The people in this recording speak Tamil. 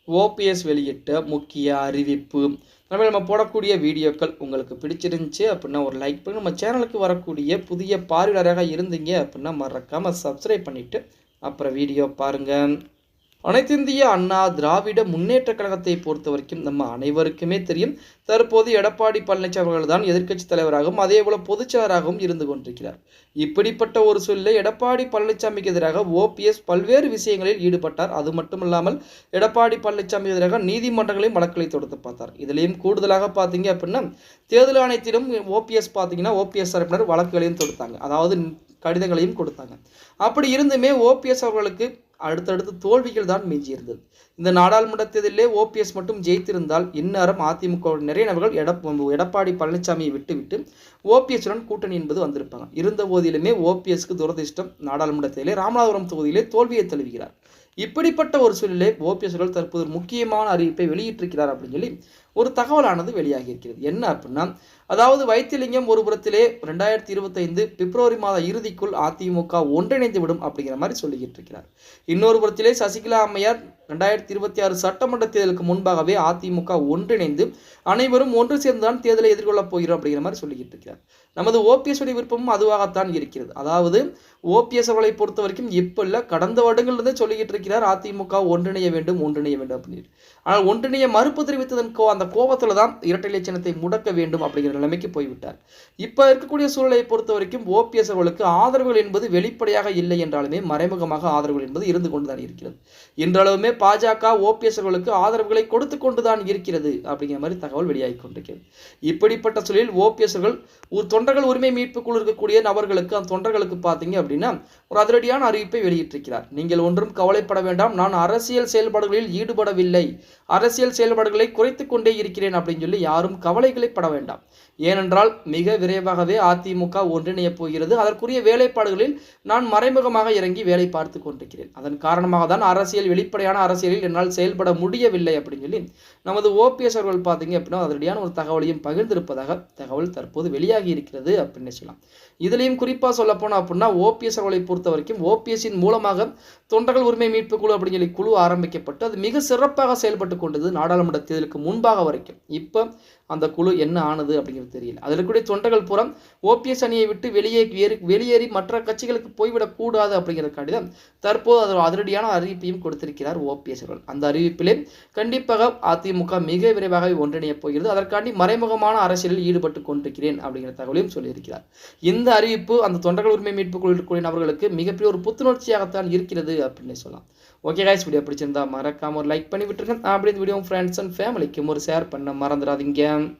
ஓபிஎஸ் வெளியிட்ட முக்கிய அறிவிப்பு. நம்ம போடக்கூடிய வீடியோக்கள் உங்களுக்கு பிடிச்சிருந்துச்சு அப்படின்னா ஒரு லைக் பண்ணி, நம்ம சேனலுக்கு வரக்கூடிய புதிய பார்வையாளராக இருந்தீங்க அப்படின்னா மறக்காமல் சப்ஸ்கிரைப் பண்ணிவிட்டு அப்புறம் வீடியோ பாருங்கள். அனைத்திந்திய அண்ணா திராவிட முன்னேற்ற கழகத்தை பொறுத்த வரைக்கும் நம்ம அனைவருக்குமே தெரியும், தற்போது எடப்பாடி பழனிசாமி அவர்கள் தான் எதிர்க்கட்சி தலைவராகவும் அதே போல பொதுச்செயலராகவும் இருந்து கொண்டிருக்கிறார். இப்படிப்பட்ட ஒரு சூழலில் எடப்பாடி பழனிசாமிக்கு எதிராக ஓபிஎஸ் பல்வேறு விஷயங்களில் ஈடுபட்டார். அது மட்டுமில்லாமல் எடப்பாடி பழனிசாமி எதிராக நீதிமன்றங்களையும் வழக்குகளை தொடுத்து பார்த்தார். இதுலேயும் கூடுதலாக பார்த்தீங்க அப்படின்னா தேர்தல் ஆணையத்திலும் ஓபிஎஸ் பார்த்தீங்கன்னா ஓபிஎஸ் தரப்பினர் வழக்குகளையும் தொடுத்தாங்க, அதாவது கடிதங்களையும் கொடுத்தாங்க. அப்படி இருந்துமே ஓபிஎஸ் அவர்களுக்கு அடுத்தடுத்து தோல்விகள் தான் மிஞ்சி இருந்தது. இந்த நாடாளுமன்ற தேர்தலிலே ஓபிஎஸ் மட்டும் ஜெயித்திருந்தால் இந்நேரம் அதிமுக நிறைய நபர்கள் எடப்பாடி பழனிசாமியை விட்டுவிட்டு ஓபிஎஸ்ஸுடன் கூட்டணி என்பது வந்திருப்பாங்க. இருந்த போதிலுமே ஓபிஎஸ்க்கு துரதிர்ஷ்டம், நாடாளுமன்ற தேர்தலிலே ராமநாதபுரம் தொகுதியிலே தோல்வியை தழுவுகிறார். இப்படிப்பட்ட ஒரு சூழலிலே ஓபிஎஸ்கள் தற்போது முக்கியமான அறிவிப்பை வெளியிட்டிருக்கிறார் அப்படின்னு சொல்லி ஒரு தகவலானது வெளியாகி இருக்கிறது. என்ன அப்படின்னா, அதாவது வைத்திலிங்கம் ஒரு புறத்திலே 2025 பிப்ரவரி மாத இறுதிக்குள் அதிமுக ஒன்றிணைந்து விடும் அப்படிங்கிற மாதிரி சொல்லிக்கிட்டு இருக்கிறார். இன்னொரு புறத்திலே சசிகலா அம்மையார் 2026 சட்டமன்ற தேர்தலுக்கு முன்பாகவே அதிமுக ஒன்றிணைந்து அனைவரும் ஒன்று சேர்ந்துதான் தேர்தலை எதிர்கொள்ளப் போகிறோம் அப்படிங்கிற மாதிரி சொல்லிக்கிட்டு இருக்கிறார். நமது ஓபிஎஸ் உடைய விருப்பமும் அதுவாகத்தான் இருக்கிறது. அதாவது ஓபிஎஸ் அவர்களை பொறுத்த வரைக்கும் இப்ப இல்ல, கடந்த வருடங்களிலிருந்தே சொல்லிக்கிட்டு இருக்கிறார் அதிமுக ஒன்றிணைய வேண்டும் அப்படின்னு. ஆனால் ஒன்றிணைய மறுப்பு தெரிவித்ததன் அந்த கோபத்துல தான் இரட்டை இலை சின்னத்தை முடக்க வேண்டும் அப்படிங்கிற நிலைமைக்கு போய்விட்டார். இப்ப இருக்கக்கூடிய சூழலை பொறுத்த வரைக்கும் ஓபிஎஸ் அவர்களுக்கு ஆதரவுகள் என்பது வெளிப்படையாக இல்லை என்றாலுமே மறைமுகமாக ஆதரவுகள் என்பது இருந்து கொண்டுதான் இருக்கிறது. இன்றளவுமே பாஜக ஓபிஎஸ் அவர்களுக்கு ஆதரவுகளை கொடுத்து கொண்டுதான் இருக்கிறது அப்படிங்கிற மாதிரி தகவல் வெளியாகி கொண்டிருக்கிறது. இப்படிப்பட்ட சூழலில் ஓபிஎஸ் அவர்கள் ஒரு தொண்டர்கள் உரிமை மீட்பு குழு இருக்கக்கூடிய நபர்களுக்கு, அந்த தொண்டர்களுக்கு பார்த்தீங்க அப்படின்னா ஒரு அதிரடியான அறிவிப்பை வெளியிட்டிருக்கிறார். நீங்கள் ஒன்றும் கவலைப்பட வேண்டாம், நான் அரசியல் செயல்பாடுகளில் ஈடுபடவில்லை, அரசியல் செயல்பாடுகளை குறைத்துக் கொண்டே இருக்கிறேன் அப்படின்னு சொல்லி யாரும் கவலைகளை பட வேண்டாம். ஏனென்றால் மிக விரைவாகவே அதிமுக ஒன்றிணைய போகிறது. அதற்குரிய வேலைப்பாடுகளில் நான் மறைமுகமாக இறங்கி வேலை பார்த்து கொண்டிருக்கிறேன். அதன் காரணமாக தான் வெளிப்படையான அரசியலில் என்னால் செயல்பட முடியவில்லை அப்படின்னு சொல்லி நமது ஓபிஎஸ் அவர்கள் பார்த்தீங்க அப்படின்னா அதனுடையான ஒரு தகவலையும் பகிர்ந்திருப்பதாக தகவல் தற்போது வெளியாகி இருக்கிறது அப்படின்னு சொல்லலாம். இதுலையும் குறிப்பாக சொல்ல போனோம் அப்படின்னா ஓபிஎஸ் அவர்களை பொறுத்த வரைக்கும் ஓபிஎஸ்ஸின் மூலமாக தொண்டர்கள் உரிமை மீட்பு குழு அப்படின்னு சொல்லி குழு ஆரம்பிக்கப்பட்டு அது மிக சிறப்பாக செயல்பட்டு கொண்டது நாடாளுமன்ற தேர்தலுக்கு முன்பாக வரைக்கும். இப்போ அந்த குழு என்ன ஆனது அப்படிங்கிறது தெரியல. அதில் இருக்கக்கூடிய தொண்டர்கள் புறம் ஓபிஎஸ் அணியை விட்டு வெளியேறி மற்ற கட்சிகளுக்கு போய்விடக் கூடாது அப்படிங்கிற கடிதம் தற்போது அது அதிரடியான அறிவிப்பையும் கொடுத்திருக்கிறார் ஓபிஎஸ் அவர்கள். அந்த அறிவிப்பிலே கண்டிப்பாக அதிமுக மிக விரைவாக ஒன்றிணைய போகிறது, அதற்காண்டி மறைமுகமான அரசியலில் ஈடுபட்டு கொண்டிருக்கிறேன் அப்படிங்கிற தகவலையும் சொல்லியிருக்கிறார். இந்த அறிவிப்பு அந்த தொண்டர்கள் உரிமை மீட்பு குழு இருக்கக்கூடிய நபர்களுக்கு மிகப்பெரிய ஒரு புத்துணர்ச்சியாகத்தான் இருக்கிறது அப்படின்னு சொல்லலாம். ஓகே கைஸ், வீடியோ பிடிச்சிருந்தா மறக்காம ஒரு லைக் பண்ணி விட்டுருங்க. அப்படி இந்த வீடியோ ஃப்ரெண்ட்ஸ் அண்ட் ஃபேமிலிக்கும் ஒரு ஷேர் பண்ண மறந்துடாதீங்க.